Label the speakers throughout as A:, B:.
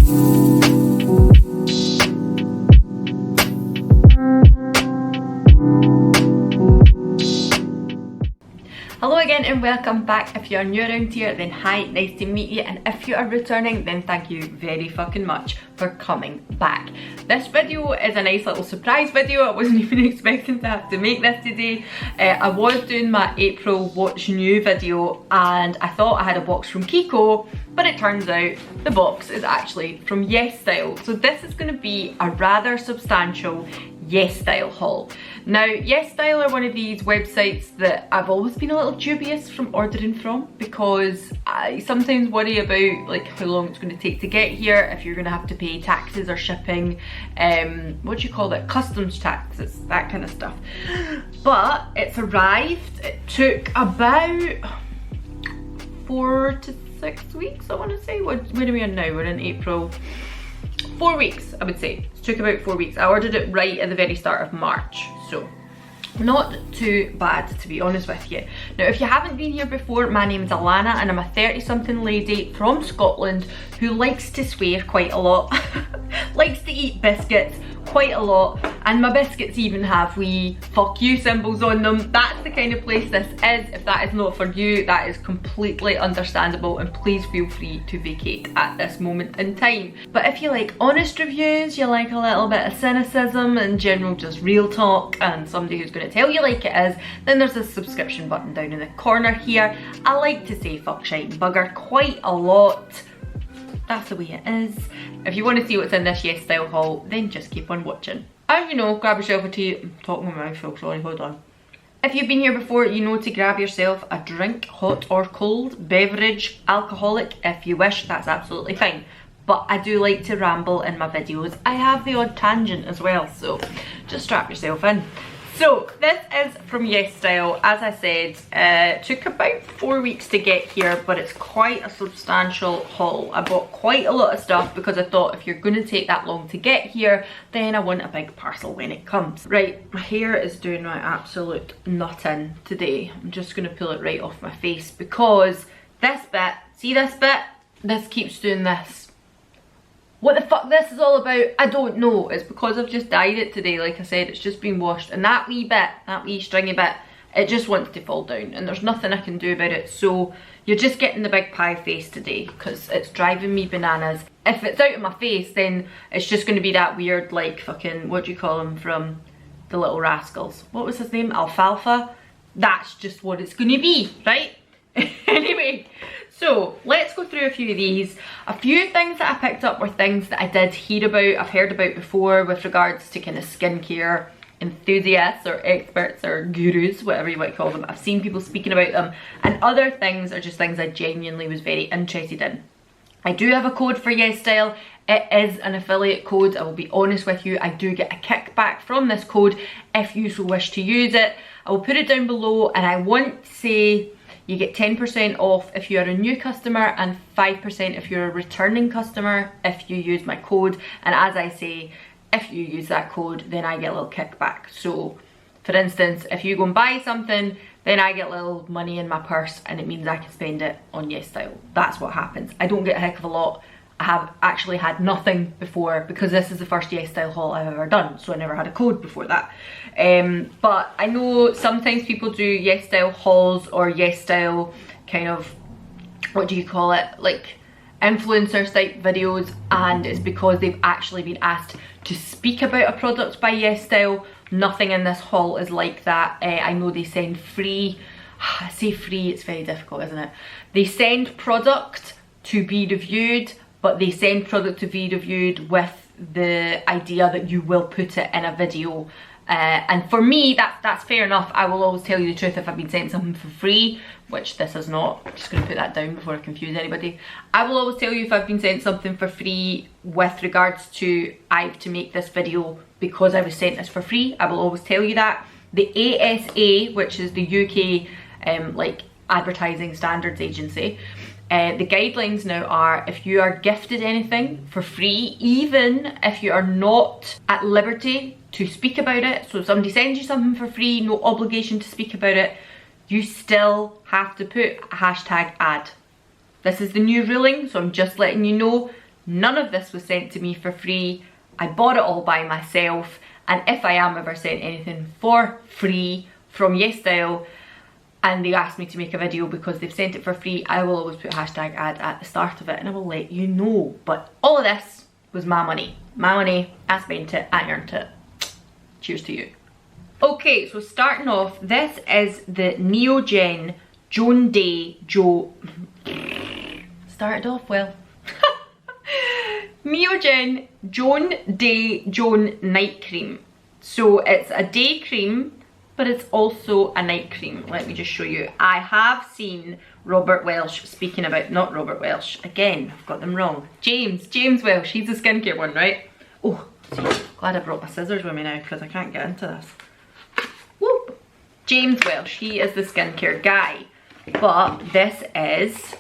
A: Hello again and welcome back. If you're new around here, then hi, nice to meet you, and if you are returning, then thank you very fucking much for coming back. This video is a nice little surprise video. I wasn't even expecting to have to make this today. I was doing my April What's New video and I thought I had a box from Kiko, but it turns out the box is actually from YesStyle. So this is going to be a rather substantial YesStyle haul. Now, YesStyle are one of these websites that I've always been a little dubious from ordering from, because I sometimes worry about like how long it's going to take to get here, if you're going to have to pay taxes or shipping, what do you call it, customs taxes, that kind of stuff. But it's arrived. It took about 4 to 6 weeks, I want to say. Where are we in now? We're in April. 4 weeks, I would say. It took about 4 weeks. I ordered it right at the very start of March, so not too bad, to be honest with you. Now, if you haven't been here before, my name's Alana and I'm a 30-something lady from Scotland who likes to swear quite a lot, likes to eat biscuits quite a lot, and my biscuits even have wee fuck you symbols on them. That's the kind of place this is. If that is not for you, that is completely understandable, and please feel free to vacate at this moment in time. But if you like honest reviews, you like a little bit of cynicism and general just real talk, and somebody who's going to tell you like it is, then there's a subscription button down in the corner here. I like to say fuck, shite and bugger quite a lot. That's the way it is. If you want to see what's in this YesStyle haul, then just keep on watching. And you know, grab yourself a tea. I'm talking with my mouth full, sorry, hold on. If you've been here before, you know to grab yourself a drink, hot or cold, beverage, alcoholic, if you wish, that's absolutely fine. But I do like to ramble in my videos. I have the odd tangent as well, so just strap yourself in. So this is from YesStyle. As I said, it took about 4 weeks to get here, but it's quite a substantial haul. I bought quite a lot of stuff because I thought if you're going to take that long to get here, then I want a big parcel when it comes. Right, my hair is doing my absolute nutting today. I'm just going to pull it right off my face because this bit, see this bit? This keeps doing this. What the fuck this is all about, I don't know. It's because I've just dyed it today. Like I said, it's just been washed, and that wee bit, that wee stringy bit, it just wants to fall down and there's nothing I can do about it. So you're just getting the big pie face today because it's driving me bananas. If it's out of my face, then it's just going to be that weird, like, fucking, what do you call him from The Little Rascals? What was his name? Alfalfa? That's just what it's going to be, right? Anyway, so let's go through a few of these. A few things that I picked up were things that I did hear about, I've heard about before, with regards to kind of skincare enthusiasts or experts or gurus, whatever you might call them. I've seen people speaking about them, and other things are just things I genuinely was very interested in. I do have a code for YesStyle. It is an affiliate code. I will be honest with you, I do get a kickback from this code if you so wish to use it. I will put it down below, and I want to say you get 10% off if you are a new customer and 5% if you're a returning customer if you use my code. And as I say, if you use that code, then I get a little kickback. So for instance, if you go and buy something, then I get a little money in my purse and it means I can spend it on YesStyle. That's what happens. I don't get a heck of a lot. I have actually had nothing before because this is the first YesStyle haul I've ever done, so I never had a code before that. But I know sometimes people do YesStyle hauls or YesStyle kind of, what do you call it, like influencer type videos, and it's because they've actually been asked to speak about a product by YesStyle. Nothing in this haul is like that. I know they send free, I say free, it's very difficult, isn't it? They send product to be reviewed, but they send product to be reviewed with the idea that you will put it in a video. And for me, that's fair enough. I will always tell you the truth if I've been sent something for free, which this is not. I'm just going to put that down before I confuse anybody. I will always tell you if I've been sent something for free with regards to I have to make this video because I was sent this for free. I will always tell you that. The ASA, which is the UK like Advertising Standards Agency, the guidelines now are if you are gifted anything for free, even if you are not at liberty to speak about it, so if somebody sends you something for free, no obligation to speak about it, you still have to put a hashtag ad. This is the new ruling, so I'm just letting you know, None of this was sent to me for free. I bought it all by myself, and if I am ever sent anything for free from YesStyle and they ask me to make a video because they've sent it for free, I will always put hashtag ad at the start of it and I will let you know. But all of this was my money. My money, I spent it, I earned it. Cheers to you. Okay, so starting off, this is the Neogen Joan Day Joe. Started off well. Neogen Joan Day Joan Night Cream. So it's a day cream, but it's also a night cream. Let me just show you. I have seen Robert Welsh speaking about, not Robert Welsh, again, I've got them wrong. James Welsh, he's the skincare one, right? Oh, see, glad I brought my scissors with me now because I can't get into this. Whoop. James Welsh, he is the skincare guy. But this is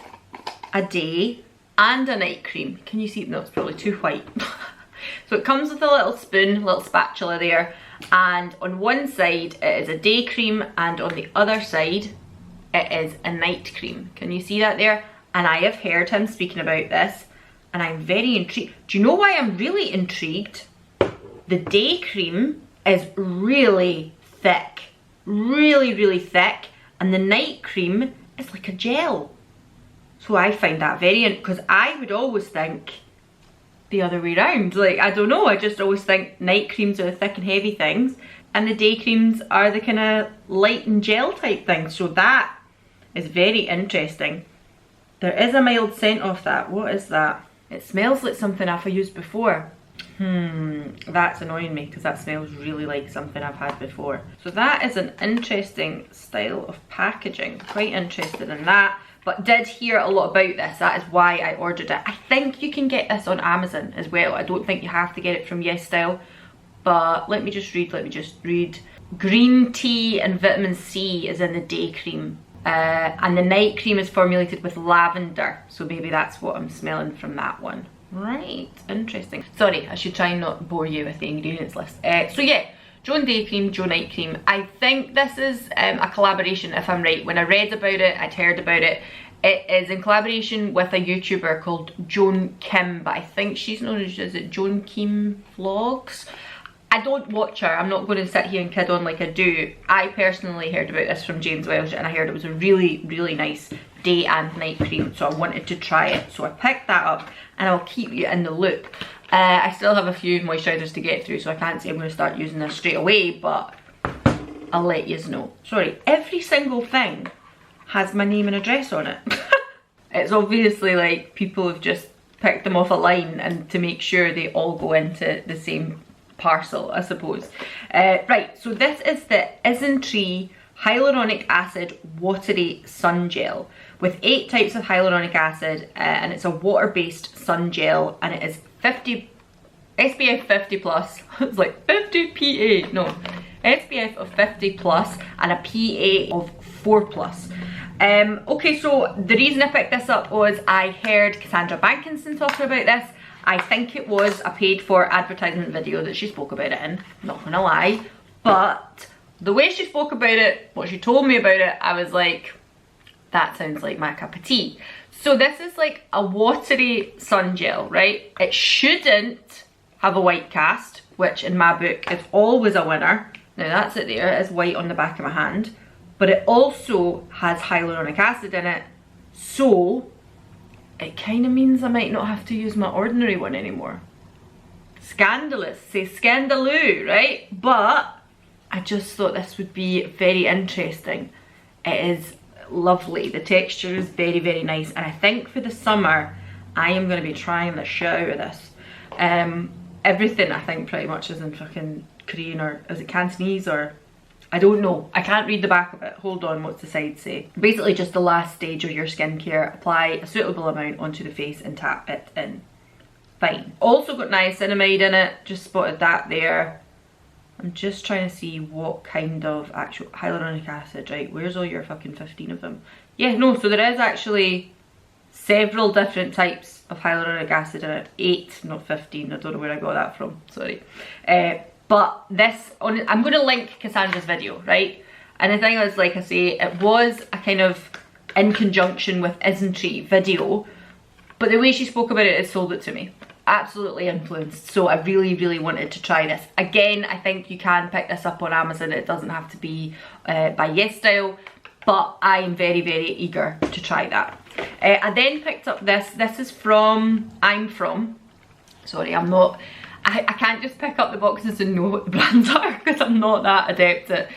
A: a day and a night cream. Can you see? No, it's probably too white. So it comes with a little spoon, little spatula there, and on one side it is a day cream and on the other side it is a night cream. Can you see that there? And I have heard him speaking about this and I'm very intrigued. Do you know why I'm really intrigued? The day cream is really thick, really thick, and the night cream is like a gel. So I find that very, because I would always think the other way around. Like, I don't know, I just always think night creams are the thick and heavy things and the day creams are the kind of light and gel type things. So that is very interesting. There is a mild scent off that. What is that? It smells like something I've used before. That's annoying me because that smells really like something I've had before. So that is an interesting style of packaging. Quite interested in that. But did hear a lot about this. That is why I ordered it. I think you can get this on Amazon as well. I don't think you have to get it from YesStyle. But let me just read. Green tea and vitamin C is in the day cream. And the night cream is formulated with lavender. So maybe that's what I'm smelling from that one. Right, interesting. Sorry, I should try and not bore you with the ingredients list. So yeah, Joan Day Cream, Joan Night Cream. I think this is a collaboration, if I'm right. When I read about it, I'd heard about it. It is in collaboration with a YouTuber called Joan Kim, but I think she's known as, is it Joan Kim Vlogs? I don't watch her. I'm not going to sit here and kid on like I do. I personally heard about this from James Welsh and I heard it was a really nice day and night cream, so I wanted to try it. So I picked that up and I'll keep you in the loop. I still have a few moisturisers to get through, so I can't say I'm going to start using this straight away, but I'll let you know. Sorry, every single thing has my name and address on it. It's obviously like people have just picked them off a line and to make sure they all go into the same parcel, I suppose. Right, so this is the Isntree Hyaluronic Acid Watery Sun Gel with 8 types of hyaluronic acid, and it's a water-based sun gel, and it is 50 SPF 50 plus. It's like 50 PA, no, SPF of 50 plus and a PA of 4 plus. Okay, so the reason I picked this up was I heard Cassandra Bankinson talking about this. I think it was a paid for advertisement video that she spoke about it in, not gonna lie, but the way she spoke about it, what she told me about it, I was like, that sounds like my cup of tea. So this is like a watery sun gel, right? It shouldn't have a white cast, which in my book is always a winner. Now that's it there, it is white on the back of my hand. But it also has hyaluronic acid in it. So it kind of means I might not have to use my ordinary one anymore. Scandalous, say scandaloo, right? But I just thought this would be very interesting. It is lovely. The texture is very nice, and I think for the summer I am going to be trying the shit out of this. Everything I think pretty much is in fucking Korean, or is it Cantonese, or I don't know. I can't read the back of it. Hold on, what's the side say? Basically just the last stage of your skincare. Apply a suitable amount onto the face and tap it in. Fine. Also got niacinamide in it, just spotted that there. I'm just trying to see what kind of actual hyaluronic acid, right? Where's all your fucking 15 of them? Yeah, no, so there is actually several different types of hyaluronic acid in it. 8, not 15, I don't know where I got that from, sorry. But this, I'm going to link Cassandra's video, right? And the thing is, like I say, it was a kind of in conjunction with Isntree video, But the way she spoke about it sold it to me. Absolutely influenced. So I really, really wanted to try this. Again, I think you can pick this up on Amazon. It doesn't have to be by Yes Style, but I am very, very eager to try that. I then picked up this. This is from Sorry, I'm not, I can't just pick up the boxes and know what the brands are because I'm not that adept at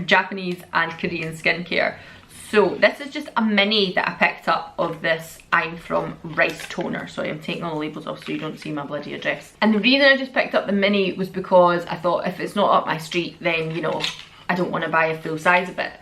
A: Japanese and Korean skincare. So this is just a mini that I picked up of this I'm From rice toner. Sorry, I'm taking all the labels off so you don't see my bloody address. And the reason I just picked up the mini was because I thought if it's not up my street, then, you know, I don't want to buy a full size of it.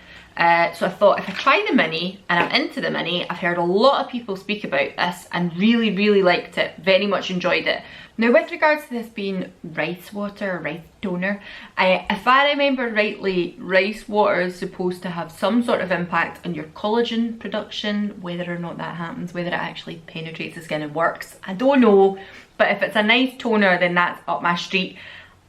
A: So I thought if I try the mini, and I'm into the mini, I've heard a lot of people speak about this and really, really liked it, very much enjoyed it. Now with regards to this being rice water, rice toner, if I remember rightly, rice water is supposed to have some sort of impact on your collagen production. Whether or not that happens, whether it actually penetrates the skin and works, I don't know. But if it's a nice toner, then that's up my street.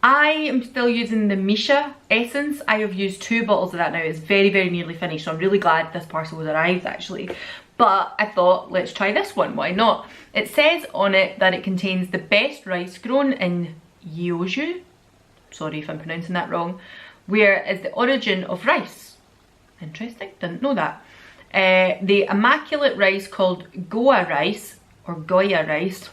A: I am still using the Misha essence. I have used 2 bottles of that now. It's very, very nearly finished, so I'm really glad this parcel has arrived actually. But I thought, let's try this one, why not? It says on it that it contains the best rice grown in Yeoju, sorry if I'm pronouncing that wrong, where is the origin of rice. Interesting, didn't know that. The immaculate rice called Goa rice, or Goya rice,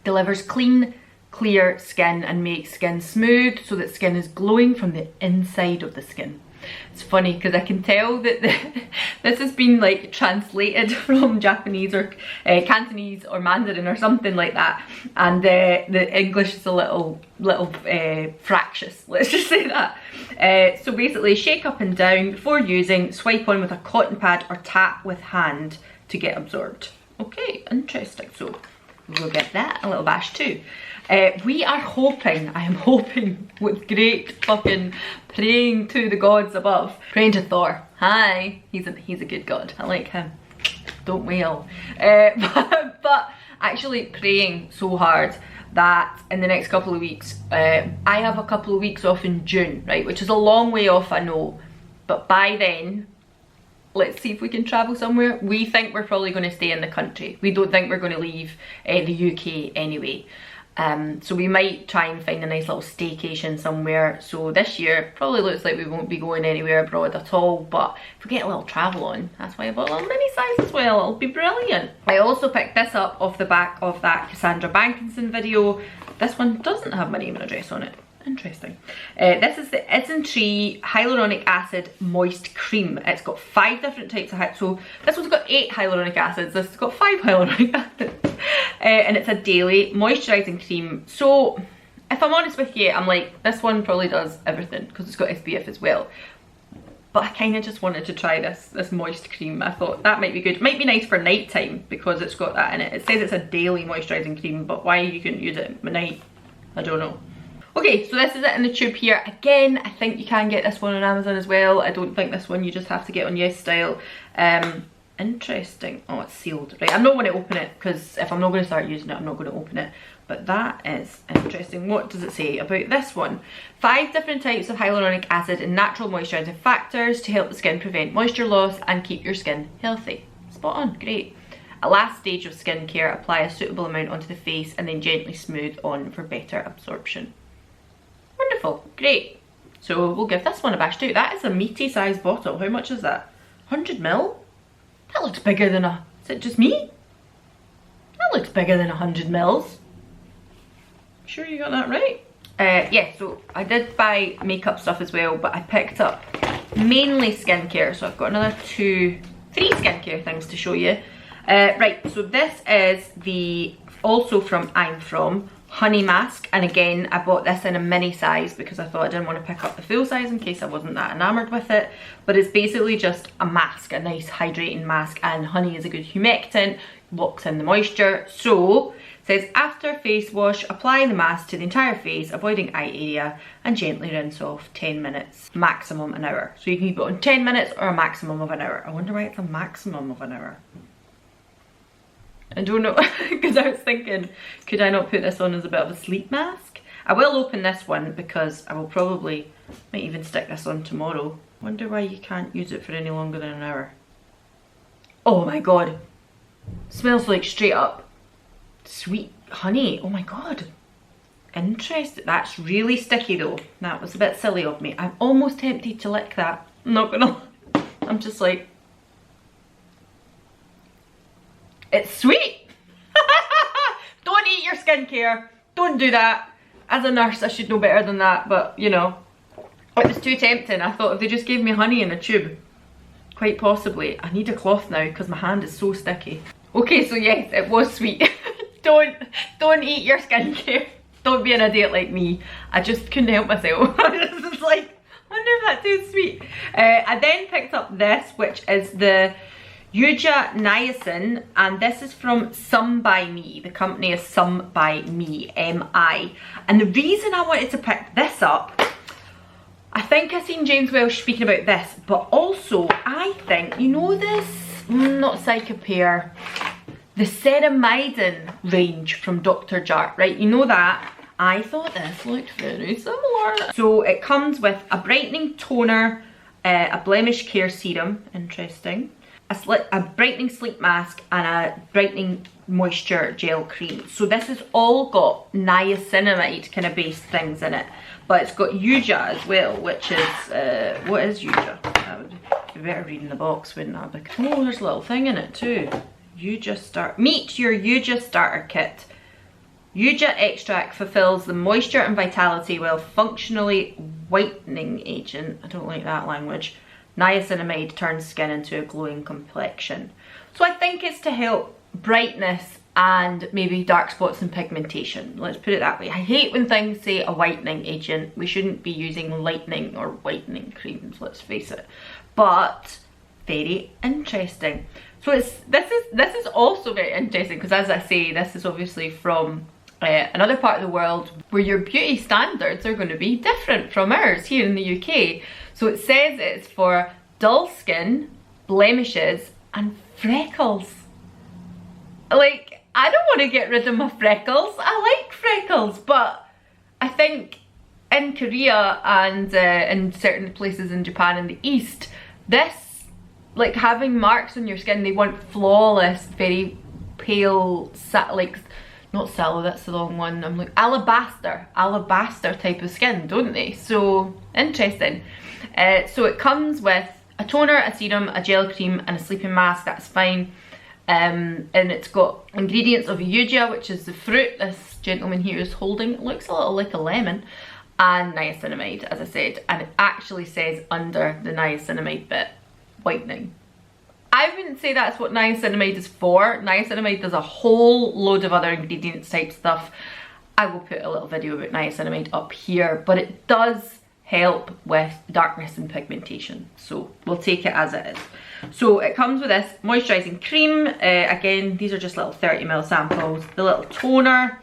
A: delivers clean, clear skin and makes skin smooth so that skin is glowing from the inside of the skin. It's funny because I can tell that this has been like translated from Japanese or Cantonese or Mandarin or something like that, and the English is a little fractious, let's just say that. So basically, shake up and down before using, swipe on with a cotton pad or tap with hand to get absorbed. Okay, interesting. So we'll get that, a little bash too. We are hoping, I am hoping with great fucking praying to the gods above, praying to Thor. Hi, he's a good god, I like him, don't we all? But actually praying so hard that in the next couple of weeks, I have a couple of weeks off in June, right, which is a long way off, I know, but by then, let's see if we can travel somewhere. We think we're probably going to stay in the country. We don't think we're going to leave the UK anyway. So we might try and find a nice little staycation somewhere. So this year probably looks like we won't be going anywhere abroad at all, but if we get a little travel on, that's why I bought a little mini size as well. It'll be brilliant. I also picked this up off the back of that Cassandra Bankinson video. This one doesn't have my name and address on it. Interesting. This is the Isntree Hyaluronic Acid Moist Cream. It's got 5 different types of so this one's got 8 hyaluronic acids, this has got 5 hyaluronic acids. And it's a daily moisturising cream. So if I'm honest with you, I'm like, this one probably does everything because it's got SPF as well. But I kind of just wanted to try this moist cream. I thought that might be good. It might be nice for night time because it's got that in it. It says it's a daily moisturising cream, but why you couldn't use it at night, I don't know. Okay, so this is it in the tube here. Again, I think you can get this one on Amazon as well. I don't think this one you just have to get on Yes Style. Interesting. Oh, it's sealed. Right, I'm not going to open it because if I'm not going to start using it, I'm not going to open it. But that is interesting. What does it say about this one? 5 different types of hyaluronic acid and natural moisturising factors to help the skin prevent moisture loss and keep your skin healthy. Spot on, great. At last stage of skincare, apply a suitable amount onto the face and then gently smooth on for better absorption. Wonderful, great. So we'll give this one a bash too. That is a meaty sized bottle. How much is that? 100ml? That looks bigger than a, is it just me? That looks bigger than 100ml. Sure you got that right? Yeah, so I did buy makeup stuff as well, but I picked up mainly skincare. So I've got another 3 skincare things to show you. Right, so this is the, also from I'm From, honey mask, and again I bought this in a mini size because I thought I didn't want to pick up the full size in case I wasn't that enamored with it. But it's basically just a mask, a nice hydrating mask, and honey is a good humectant, locks in the moisture. So it says after face wash, apply the mask to the entire face, avoiding eye area, and gently rinse off 10 minutes, maximum an hour. So you can keep it on 10 minutes or a maximum of an hour. I wonder why it's a maximum of an hour. I don't know, because I was thinking, could I not put this on as a bit of a sleep mask? I will open this one because I will probably, might even stick this on tomorrow. Wonder why you can't use it for any longer than an hour. Oh my god. Smells like straight up sweet honey. Oh my god. Interesting. That's really sticky though. That was a bit silly of me. I'm almost tempted to lick that. I'm not gonna. I'm just like, it's sweet. Don't eat your skincare. Don't do that. As a nurse, I should know better than that, but you know, it was too tempting. I thought if they just gave me honey in a tube, quite possibly. I need a cloth now because my hand is so sticky. Okay, so yes, it was sweet. Don't eat your skincare. Don't be an idiot like me. I just couldn't help myself. I was just like, I wonder if that tastes sweet. I then picked up this, which is the Yuja Niacin, and this is from Some by Me. The company is Some by Me, M-I. And the reason I wanted to pick this up, I think I've seen James Welsh speaking about this, but also I think, you know this, not Psychopair, the ceramidin range from Dr. Jart, right? You know that? I thought this looked very similar. So it comes with a brightening toner, a blemish care serum, interesting, a brightening sleep mask, and a brightening moisture gel cream. So this has all got niacinamide kind of based things in it, but it's got Yuja as well, which is, what is Yuja? I would be better reading the box, wouldn't I? Because, oh, there's a little thing in it too. Meet your Yuja starter kit. Yuja extract fulfills the moisture and vitality while functionally whitening agent. I don't like that language. Niacinamide turns skin into a glowing complexion. So I think it's to help brightness and maybe dark spots and pigmentation. Let's put it that way. I hate when things say a whitening agent. We shouldn't be using lightening or whitening creams, let's face it. But very interesting. So this is also very interesting because, as I say, this is obviously from another part of the world where your beauty standards are going to be different from ours here in the UK. So it says it's for dull skin, blemishes, and freckles. Like, I don't want to get rid of my freckles. I like freckles, but I think in Korea and in certain places in Japan and the East, this, like having marks on your skin, they want flawless, very pale, like, not sallow, that's the wrong one. I'm like, alabaster type of skin, don't they? So, interesting. So it comes with a toner, a serum, a gel cream, and a sleeping mask, that's fine. And it's got ingredients of Yuja, which is the fruit this gentleman here is holding. It looks a little like a lemon. And niacinamide, as I said. And it actually says under the niacinamide bit, whitening. I wouldn't say that's what niacinamide is for. Niacinamide does a whole load of other ingredients type stuff. I will put a little video about niacinamide up here, but it does help with darkness and pigmentation. So we'll take it as it is. So it comes with this moisturising cream. Again, these are just little 30ml samples. The little toner,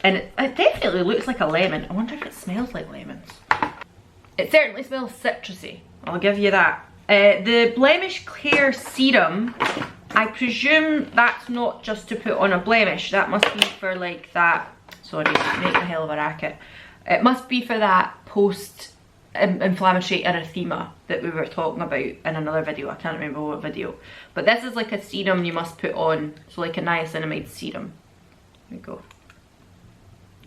A: and it definitely looks like a lemon. I wonder if it smells like lemons. It certainly smells citrusy, I'll give you that. The blemish care serum, I presume that's not just to put on a blemish. That must be for like that, sorry, make a hell of a racket. It must be for that post-inflammatory erythema that we were talking about in another video. I can't remember what video. But this is like a serum you must put on, so like a niacinamide serum. There we go.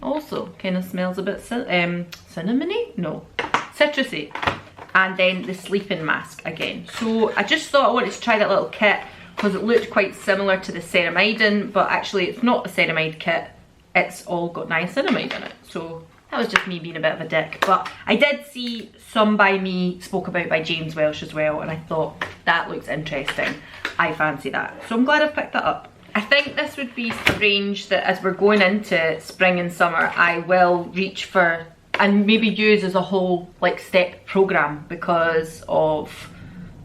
A: Also, kind of smells a bit cinnamony? No, citrusy. And then the sleeping mask again. So I just thought I wanted to try that little kit because it looked quite similar to the ceramidin, but actually it's not a ceramide kit. It's all got niacinamide in it. So that was just me being a bit of a dick. But I did see Some by Me spoke about by James Welsh as well, and I thought that looks interesting. I fancy that. So I'm glad I've picked that up. I think this would be a range that as we're going into spring and summer, I will reach for and maybe use as a whole like step program because of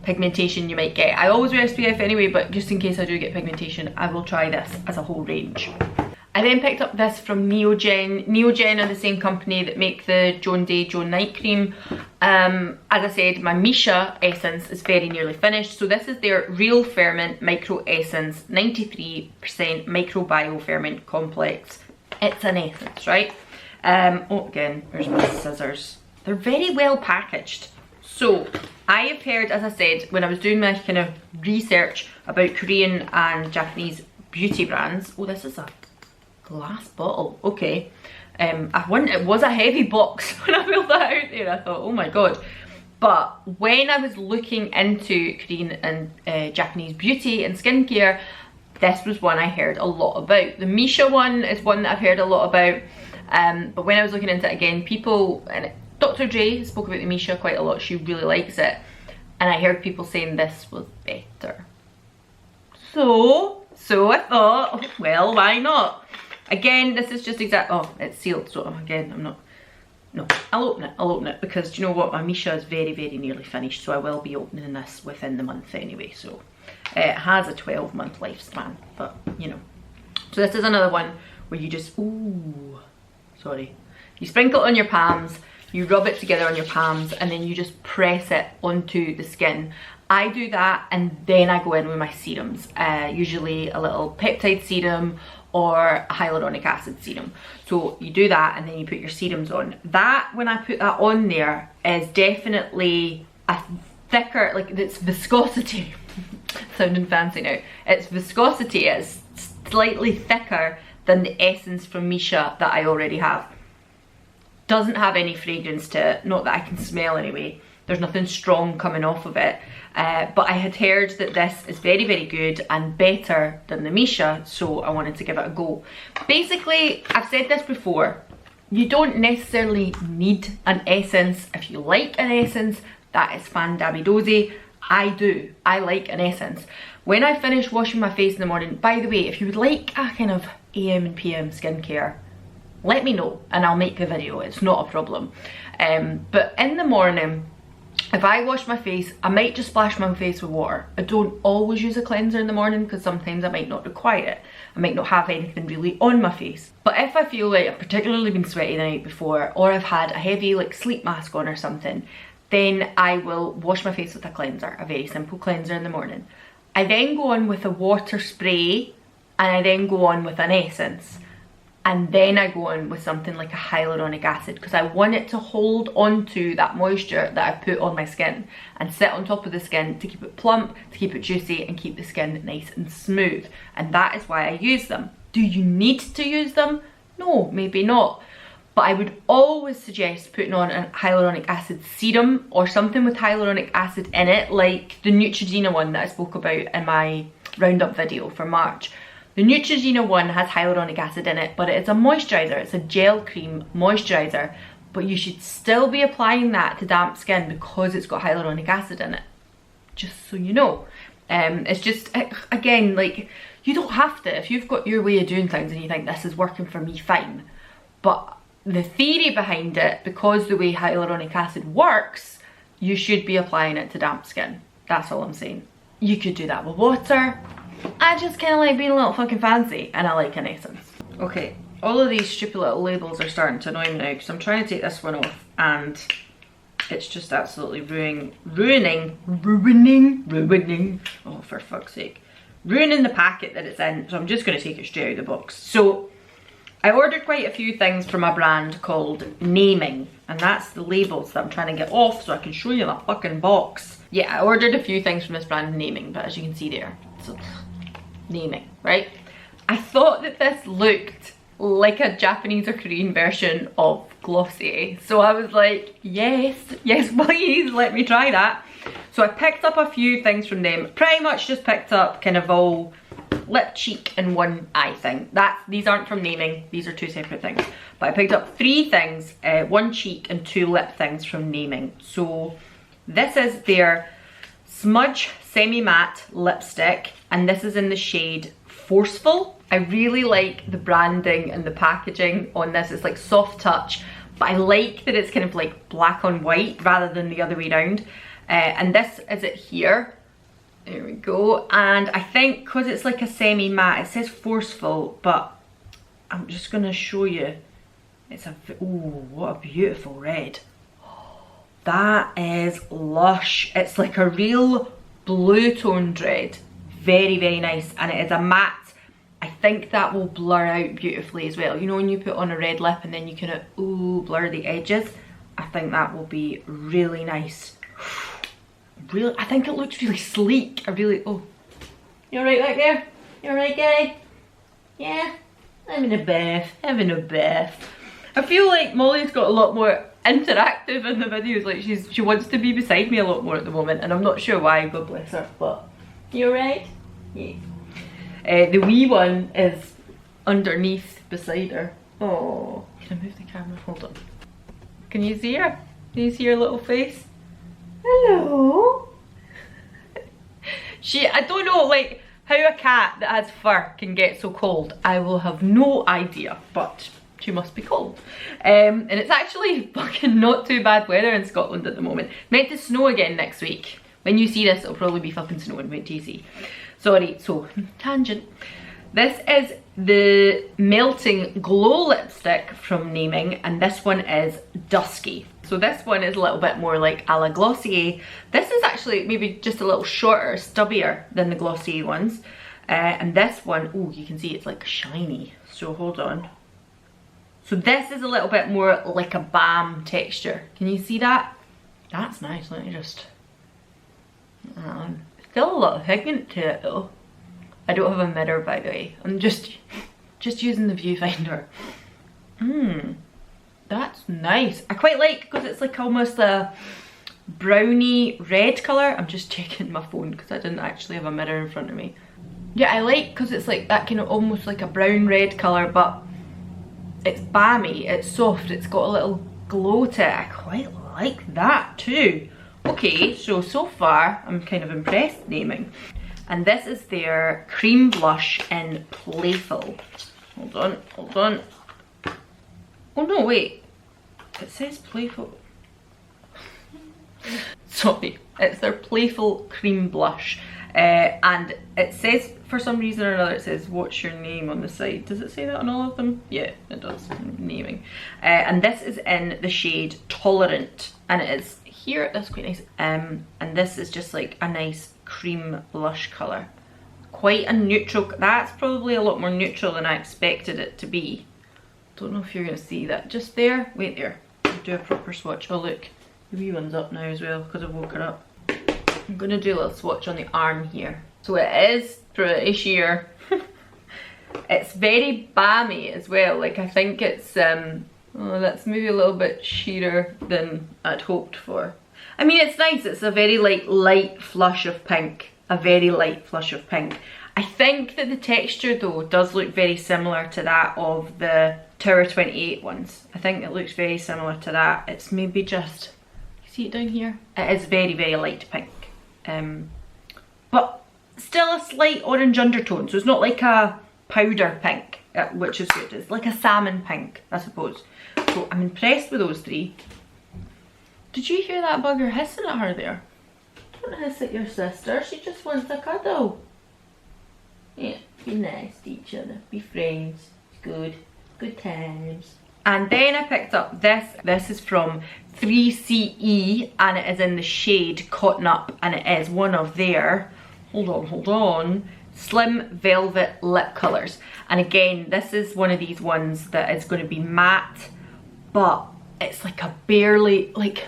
A: pigmentation you might get. I always wear SPF anyway, but just in case I do get pigmentation, I will try this as a whole range. I then picked up this from Neogen. Neogen are the same company that make the Joan Day, Joan Night cream. As I said, my Misha essence is very nearly finished. So this is their Real Ferment Micro Essence, 93% microbiome ferment complex. It's an essence, right? Oh, again, there's my scissors. They're very well packaged. So I have heard, as I said, when I was doing my kind of research about Korean and Japanese beauty brands. Oh, this is a glass bottle. Okay. It was a heavy box when I pulled that out there. I thought, oh my god. But when I was looking into Korean and Japanese beauty and skincare, this was one I heard a lot about. The Misha one is one that I've heard a lot about. But when I was looking into it again, people, and Dr. Dre spoke about the Misha quite a lot. She really likes it. And I heard people saying this was better. So I thought, well, why not? Again, this is just oh, it's sealed, so again, I'll open it because, you know what, my Misha is very, very nearly finished, so I will be opening this within the month anyway, so it has a 12-month lifespan, but, you know. So this is another one where you just, you sprinkle it on your palms, you rub it together on your palms, and then you just press it onto the skin. I do that, and then I go in with my serums, usually a little peptide serum or a hyaluronic acid serum. So you do that, and then you put your serums on. That, when I put that on there, is definitely a thicker, like its viscosity, sounding fancy now, its viscosity is slightly thicker than the essence from Misha that I already have. Doesn't have any fragrance to it, not that I can smell anyway. There's nothing strong coming off of it. But I had heard that this is very, very good and better than the Misha, so I wanted to give it a go. Basically, I've said this before, you don't necessarily need an essence. If you like an essence, that is fan-dabby-dozy. I do. I like an essence. When I finish washing my face in the morning, by the way, if you would like a kind of AM and PM skincare, let me know and I'll make a video. It's not a problem. But in the morning, if I wash my face, I might just splash my face with water. I don't always use a cleanser in the morning because sometimes I might not require it. I might not have anything really on my face. But if I feel like I've particularly been sweaty the night before, or I've had a heavy like sleep mask on or something, then I will wash my face with a cleanser, a very simple cleanser in the morning. I then go on with a water spray, and I then go on with an essence. And then I go on with something like a hyaluronic acid because I want it to hold on to that moisture that I put on my skin and sit on top of the skin to keep it plump, to keep it juicy, and keep the skin nice and smooth. And that is why I use them. Do you need to use them? No, maybe not. But I would always suggest putting on a hyaluronic acid serum or something with hyaluronic acid in it, like the Neutrogena one that I spoke about in my roundup video for March. The Neutrogena one has hyaluronic acid in it, but it's a moisturiser. It's a gel cream moisturiser. But you should still be applying that to damp skin because it's got hyaluronic acid in it. Just so you know. It's just, again, like, you don't have to. If you've got your way of doing things and you think this is working for me, fine. But the theory behind it, because the way hyaluronic acid works, you should be applying it to damp skin. That's all I'm saying. You could do that with water. I just kind of like being a little fucking fancy, and I like an essence. Okay, all of these stupid little labels are starting to annoy me now because I'm trying to take this one off and it's just absolutely ruining, oh for fuck's sake, ruining the packet that it's in. So I'm just going to take it straight out of the box. So I ordered quite a few things from a brand called Naming, and that's the labels that I'm trying to get off so I can show you that fucking box. Yeah, I ordered a few things from this brand Naming, but as you can see there, so Naming, right? I thought that this looked like a Japanese or Korean version of Glossier, so I was like, yes please, let me try that. So I picked up a few things from them, pretty much just picked up kind of all lip, cheek and one eye thing. These aren't from Naming, these are two separate things, but I picked up 3 things, 1 cheek and 2 lip things from Naming. So this is their Smudge Semi-Matte Lipstick, and this is in the shade Forceful. I really like the branding and the packaging on this. It's like soft touch, but I like that it's kind of like black on white rather than the other way around. And this is it here. There we go. And I think because it's like a semi-matte, it says Forceful, but I'm just gonna show you. It's a, ooh, what a beautiful red. That is lush. It's like a real blue toned red. Very, very nice. And it is a matte. I think that will blur out beautifully as well. You know when you put on a red lip and then you kind of, ooh, blur the edges? I think that will be really nice. Really, I think it looks really sleek. I really, oh. You alright back there? You alright, Gary? Yeah, I'm in a bath, having a bath. I feel like Molly's got a lot more interactive in the videos, like she wants to be beside me a lot more at the moment, and I'm not sure why, God bless her, but you alright? Yeah. The wee one is underneath beside her. Oh, can I move the camera? Hold on. Can you see her? Can you see her little face? Hello? I don't know, like, how a cat that has fur can get so cold. I will have no idea, but she must be cold. And it's actually fucking not too bad weather in Scotland at the moment. Meant to snow again next week. When you see this, it'll probably be fucking snowing, wait till you see. Sorry, so, tangent. This is the Melting Glow lipstick from Naming, and this one is Dusky. So this one is a little bit more like a la Glossier. This is actually maybe just a little shorter, stubbier than the Glossier ones. And this one, oh, you can see it's like shiny. So hold on. So this is a little bit more like a balm texture. Can you see that? That's nice, let me just... still a lot of pigment to it though. I don't have a mirror, by the way. I'm just using the viewfinder. That's nice. I quite like because it's like almost a browny red colour. I'm just checking my phone because I didn't actually have a mirror in front of me. Yeah, I like because it's like that kind of almost like a brown red colour, but it's balmy, it's soft, it's got a little glow to it. I quite like that too. Okay, so far I'm kind of impressed, Naming. And this is their cream blush in Playful. Hold on, hold on. Oh no, wait. It says Playful. Sorry, it's their Playful cream blush. And it says, for some reason or another, it says, what's your name on the side. Does it say that on all of them? Yeah, it does, Naming. And this is in the shade Tolerant. And it is here, that's quite nice. And this is just like a nice cream blush colour. Quite a neutral, that's probably a lot more neutral than I expected it to be. Don't know if you're going to see that. Just there, wait there. I'll do a proper swatch. Oh look, the wee one's up now as well because I woke her up. I'm going to do a little swatch on the arm here. So it is pretty sheer. It's very balmy as well. Like I think it's, oh, that's maybe a little bit sheerer than I'd hoped for. I mean, it's nice. It's a very like light flush of pink. A very light flush of pink. I think that the texture though does look very similar to that of the Tower 28 ones. I think it looks very similar to that. It's maybe just, you see it down here? It is very, very light pink. But still a slight orange undertone. So it's not like a powder pink, which is good. It's like a salmon pink, I suppose. So I'm impressed with those three. Did you hear that bugger hissing at her there? Don't hiss at your sister, she just wants a cuddle. Yeah, be nice to each other, be friends, it's good, good times. And then I picked up this. This is from 3CE and it is in the shade Cotton Up, and it is one of their, hold on, Slim Velvet lip colours. And again, this is one of these ones that is going to be matte, but it's like a barely, like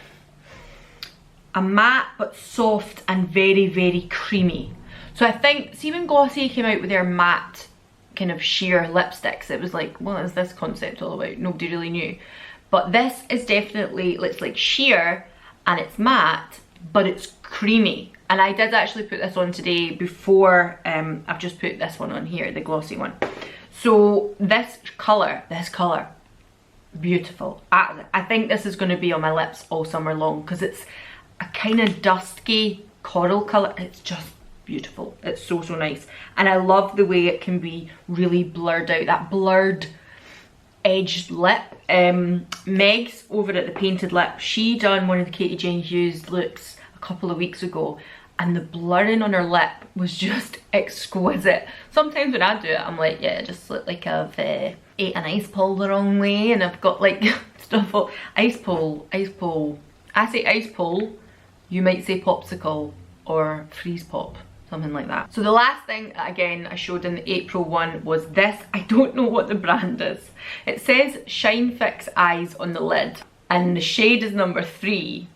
A: a matte but soft and very, very creamy. So I think, see when Glossier came out with their matte kind of sheer lipsticks, it was like, what is this concept all about? Nobody really knew. But this is definitely, it's like sheer and it's matte, but it's creamy. And I did actually put this on today before, I've just put this one on here, the glossy one. So this colour, beautiful. I think this is going to be on my lips all summer long because it's a kind of dusky coral colour. It's just beautiful. It's so, so nice. And I love the way it can be really blurred out, that blurred edged lip. Meg's over at the Painted Lip, she done one of the Katie Jane Hughes looks a couple of weeks ago, and the blurring on her lip was just exquisite. Sometimes when I do it, I'm like, yeah, just look like I've ate an ice pole the wrong way and I've got like stuff all, ice pole. I say ice pole, you might say popsicle or freeze pop, something like that. So the last thing, again, I showed in the April one was this. I don't know what the brand is. It says Shine Fix Eyes on the lid and the shade is number 3,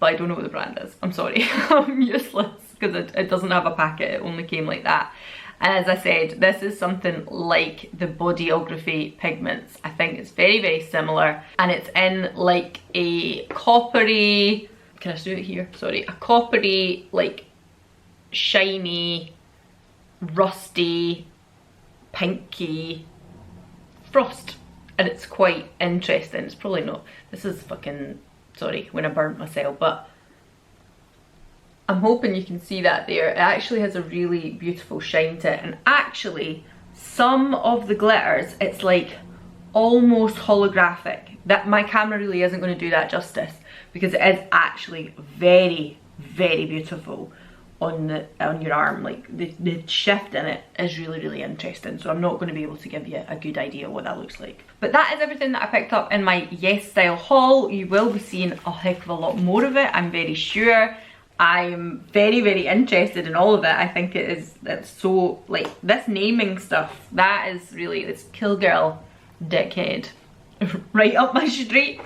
A: but I don't know what the brand is. I'm sorry, I'm useless because it doesn't have a packet, it only came like that. And as I said, this is something like the Bodyography pigments. I think it's very, very similar, and it's in like a coppery, can I do it here? Sorry, a coppery, like shiny, rusty, pinky frost. And it's quite interesting. It's probably not, this is fucking, sorry, when I burnt myself, but I'm hoping you can see that there. It actually has a really beautiful shine to it, and actually some of the glitters, it's like almost holographic. That my camera really isn't going to do that justice, because it is actually very, very beautiful on your arm. Like the shift in it is really, really interesting, so I'm not going to be able to give you a good idea what that looks like. But that is everything that I picked up in my Yes Style haul. You will be seeing a heck of a lot more of it, I'm very sure. I'm very, very interested in all of it. I think it's so, like, this naming stuff, that is really, it's Kill Girl dickhead. Right up my street.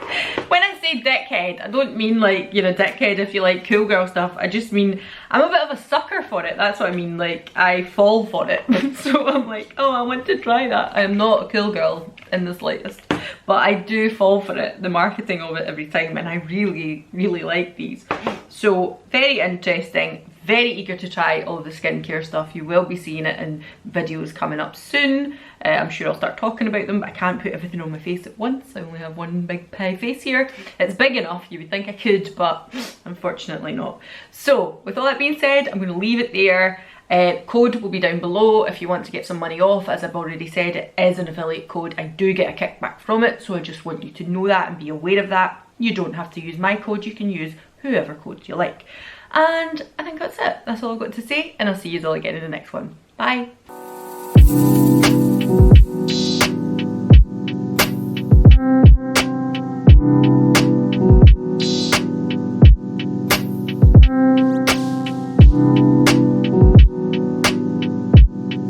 A: When I say dickhead, I don't mean like, you know, dickhead if you like cool girl stuff. I just mean I'm a bit of a sucker for it. That's what I mean. Like, I fall for it. So I'm like, oh, I want to try that. I'm not a cool girl in the slightest, but I do fall for it, the marketing of it every time, and I really, really like these. So very interesting. Very eager to try all of the skincare stuff. You will be seeing it in videos coming up soon. I'm sure I'll start talking about them, but I can't put everything on my face at once. I only have one big pie face here. It's big enough, you would think I could, but unfortunately not. So with all that being said, I'm going to leave it there. Code will be down below if you want to get some money off. As I've already said, it is an affiliate code. I do get a kickback from it, so I just want you to know that and be aware of that. You don't have to use my code, you can use whoever code you like. And I think that's it. That's all I've got to say, and I'll see you all again in the next one. Bye.